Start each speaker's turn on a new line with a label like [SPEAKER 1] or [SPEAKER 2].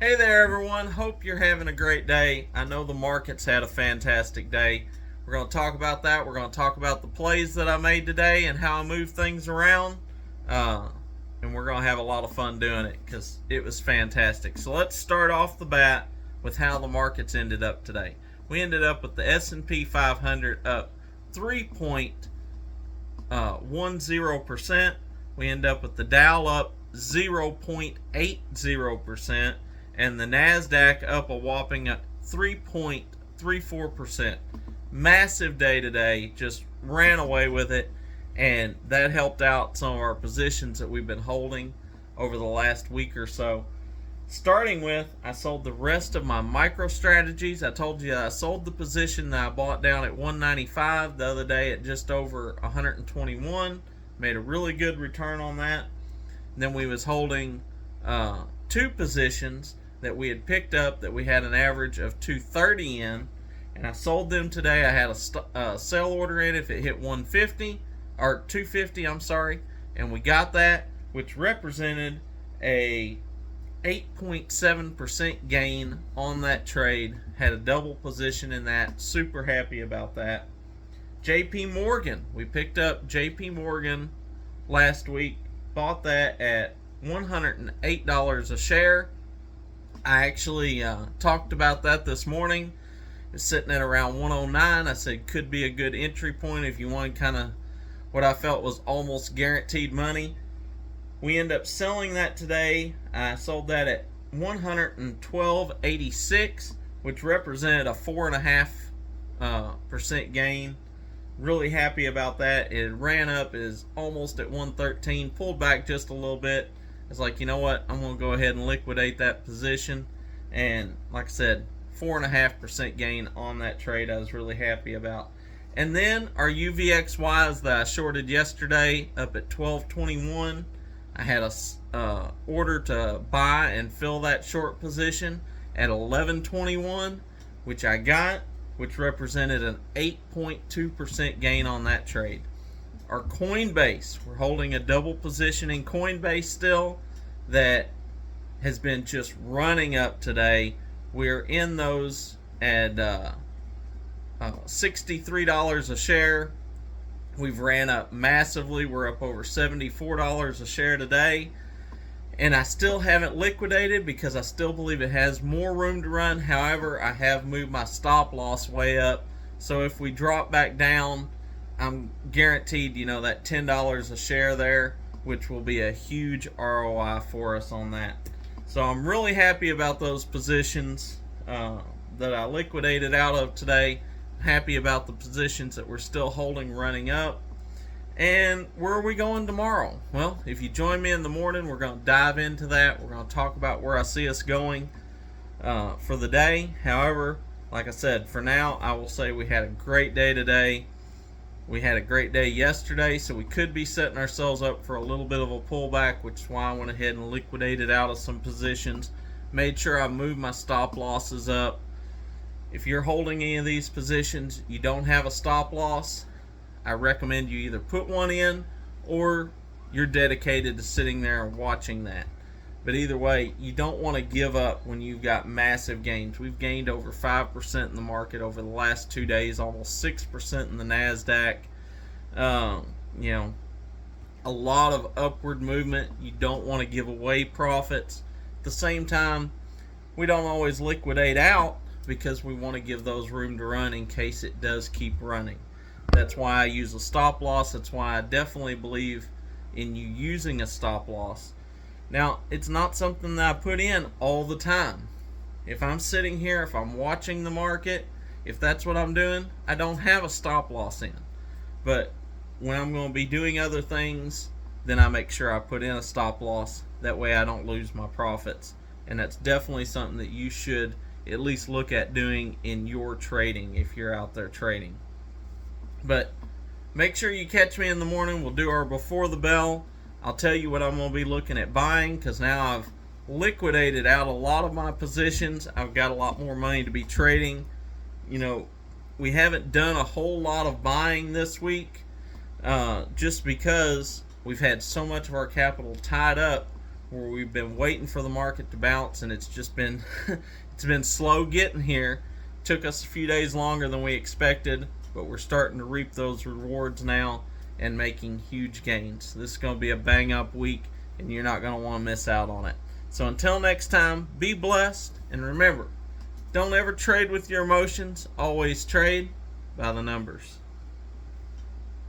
[SPEAKER 1] Hey there, everyone. Hope you're having a great day. I know the market's had a fantastic day. We're going to talk about that. We're going to talk about the plays that I made today and how I moved things around. Uh, and we're going to have a lot of fun doing it because it was fantastic. So let's start off the bat with how the markets ended up today. We ended up with the S&P 500 up 3.10%. We end up with the Dow up 0.80%, and the NASDAQ up a whopping 3.34%. Massive day today, just ran away with it, and that helped out some of our positions that we've been holding over the last week or so. Starting with, I sold the rest of my micro strategies. I told you I sold the position that I bought down at 195 the other day at just over 121. Made a really good return on that. And then we was holding two positions that we had picked up that we had an average of 230 in, and I sold them today. I had a sell order in if it hit 150 or 250. I'm sorry, and we got that, which represented a 8.7% gain on that trade. Had a double position in that. Super happy about that. JP Morgan. We picked up JP Morgan last week. Bought that at $108 a share. I actually talked about that this morning. It's sitting at around 109. I said could be a good entry point if you want kind of what I felt was almost guaranteed money. We end up selling that today. I sold that at 112.86, which represented a 4.5% gain. Really happy about that. It ran up, is almost at 113, pulled back just a little bit. It's like, you know what? I'm going to go ahead and liquidate that position. And like I said, 4.5% gain on that trade. I was really happy about. And then our UVXYs that I shorted yesterday up at 12.21. I had a order to buy and fill that short position at 11.21, which I got, which represented an 8.2% gain on that trade. Our Coinbase, we're holding a double position in Coinbase still that has been just running up today. We're in those at $63 a share. We've ran up massively. We're up over $74 a share today. And I still haven't liquidated because I still believe it has more room to run. However, I have moved my stop loss way up. So if we drop back down, I'm guaranteed, that $10 a share there, which will be a huge ROI for us on that. So I'm really happy about those positions that I liquidated out of today. Happy about the positions that we're still holding running up. And where are we going tomorrow? Well, if you join me in the morning, we're going to dive into that. We're going to talk about where I see us going for the day. However, like I said, for now, I will say we had a great day today. We had a great day yesterday, so we could be setting ourselves up for a little bit of a pullback, which is why I went ahead and liquidated out of some positions. Made sure I moved my stop losses up. If you're holding any of these positions, you don't have a stop loss, I recommend you either put one in or you're dedicated to sitting there and watching that. But either way, you don't want to give up when you've got massive gains. We've gained over 5% in the market over the last 2 days, almost 6% in the NASDAQ. A lot of upward movement. You don't want to give away profits. At the same time, we don't always liquidate out because we want to give those room to run in case it does keep running. That's why I use a stop loss. That's why I definitely believe in you using a stop loss. Now, it's not something that I put in all the time. If I'm sitting here, if I'm watching the market, if that's what I'm doing, I don't have a stop loss in. But when I'm going to be doing other things, then I make sure I put in a stop loss. That way I don't lose my profits. And that's definitely something that you should at least look at doing in your trading if you're out there trading. But make sure you catch me in the morning. We'll do our before the bell. I'll tell you what I'm going to be looking at buying because now I've liquidated out a lot of my positions. I've got a lot more money to be trading. We haven't done a whole lot of buying this week just because we've had so much of our capital tied up where we've been waiting for the market to bounce, and it's just been it's been slow getting here. Took us a few days longer than we expected, but we're starting to reap those rewards now and making huge gains. This is going to be a bang up week, and you're not going to want to miss out on it. So until next time, be blessed, and remember, don't ever trade with your emotions, always trade by the numbers.